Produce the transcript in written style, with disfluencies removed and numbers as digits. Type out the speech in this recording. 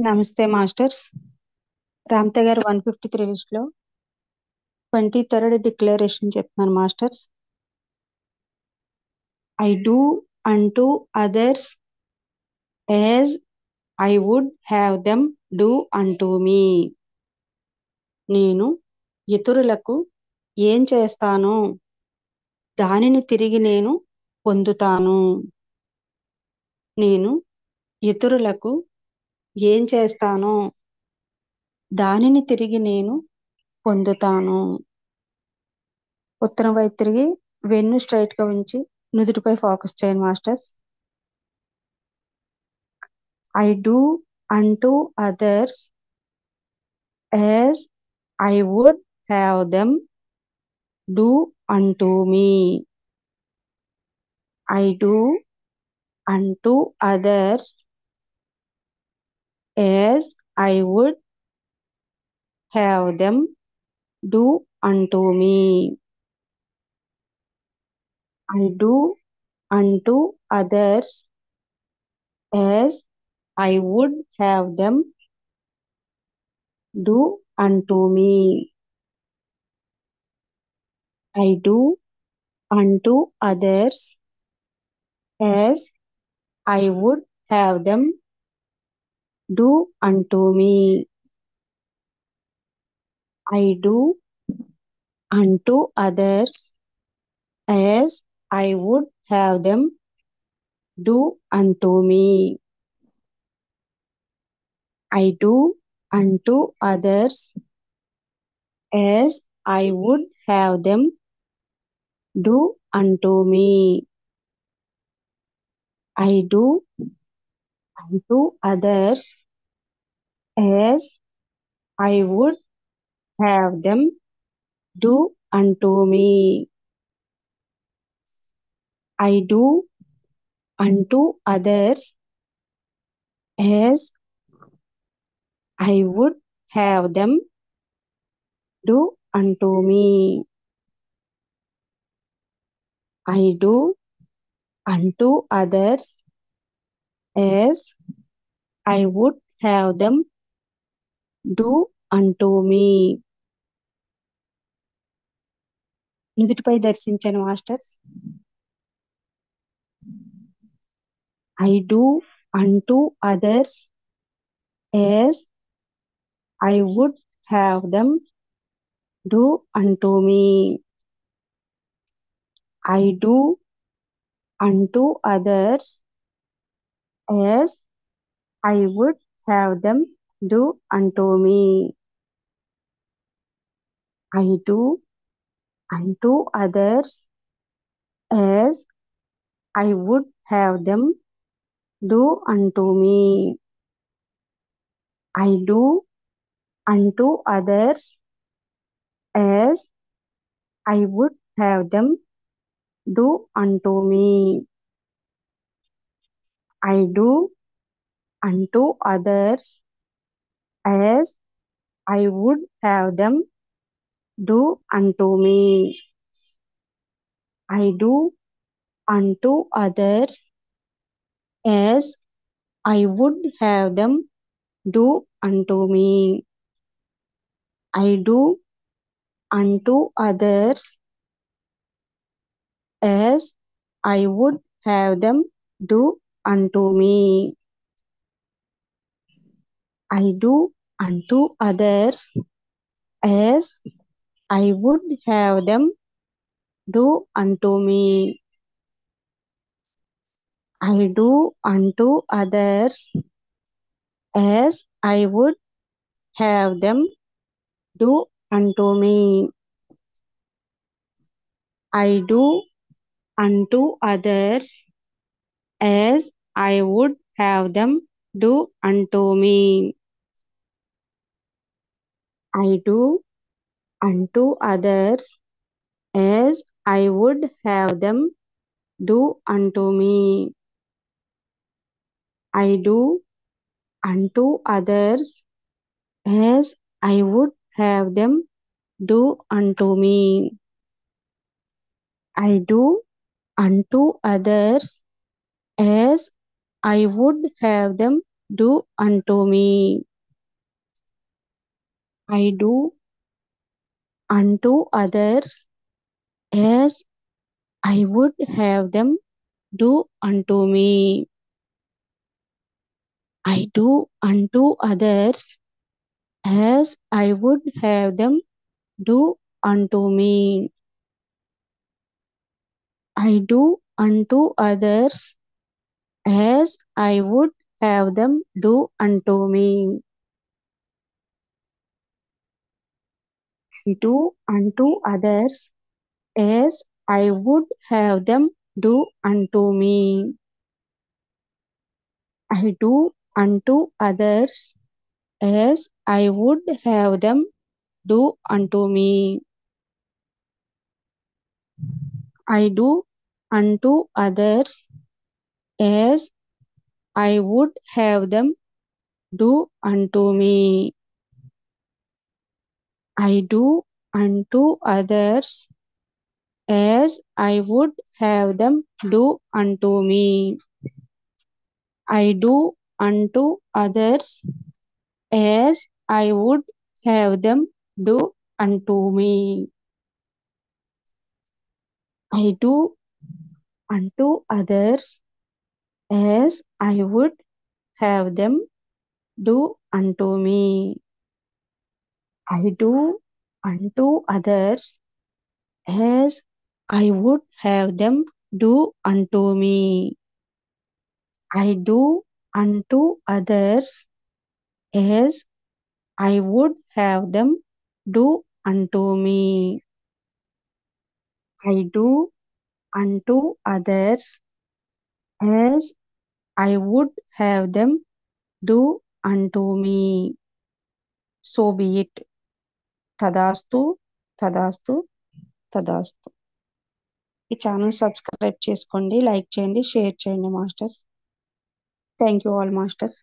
నమస్తే మాస్టర్స్. రామ్తే గారు 153 లిస్ట్ లో 23rd డిక్లరేషన్ చెప్తున్నాను masters. I do unto others as I would have them do unto me. నేను ఇతరులకు ఏం చేస్తానో దానిని తిరిగి నేను పొందుతాను. నేను ఇతరులకు ఏం చేస్తానో దానిని తిరిగి నేను పొందుతాను. ఉత్తరం వైపు తిరిగి వెన్ను స్ట్రైట్ గా ఉంచి నుదుటిపై ఫోకస్ చేయండి masters. I do unto others as I would have them do unto me. I do unto others as I would have them do unto me. I do unto others as I would have them do unto me. I do unto others as I would have them do unto me. I do unto others as I would have them do unto me. I do unto others as I would have them do unto me. I do unto others as I would have them do unto me. I do unto others as I would have them do unto me. I do unto others as I would have them do unto me. నుదుటిపై దర్శించాను masters. I do unto others as I would have them do unto me. I do unto others as I would have them do unto me. I do unto others as I would have them do unto me. I do unto others as I would have them do unto me. I do unto others as I would have them do unto me. I do unto others as I would have them do unto me. I do unto others as I would have them do unto me. I do unto others as I would have them do unto me. I do unto others as I would have them do unto me. I do unto others as I would have them do unto me. I do unto others as I would have them do unto me. I do unto others as I would have them do unto me. I do unto others as I would have them do unto me. I do unto others as I would have them do unto me. I do unto others as I would have them do unto me. I do unto others as I would have them do unto me. I do unto others as I would have them do unto me. I do unto others as I would have them do unto me. I do unto others as I would have them do unto me. I do unto others as I would have them do unto me. I do unto others as I would have them do unto me. I do unto others as I would have them do unto me. I do unto others as I would have them do unto me. I do unto others as I would have them do unto me. I do unto others as I would have them do unto me. So be it. తదాస్తు తదాస్తు తదాస్తు. ఈ channel subscribe చేసుకోండి, like చేయండి, share చేయండి masters. Thank you all masters.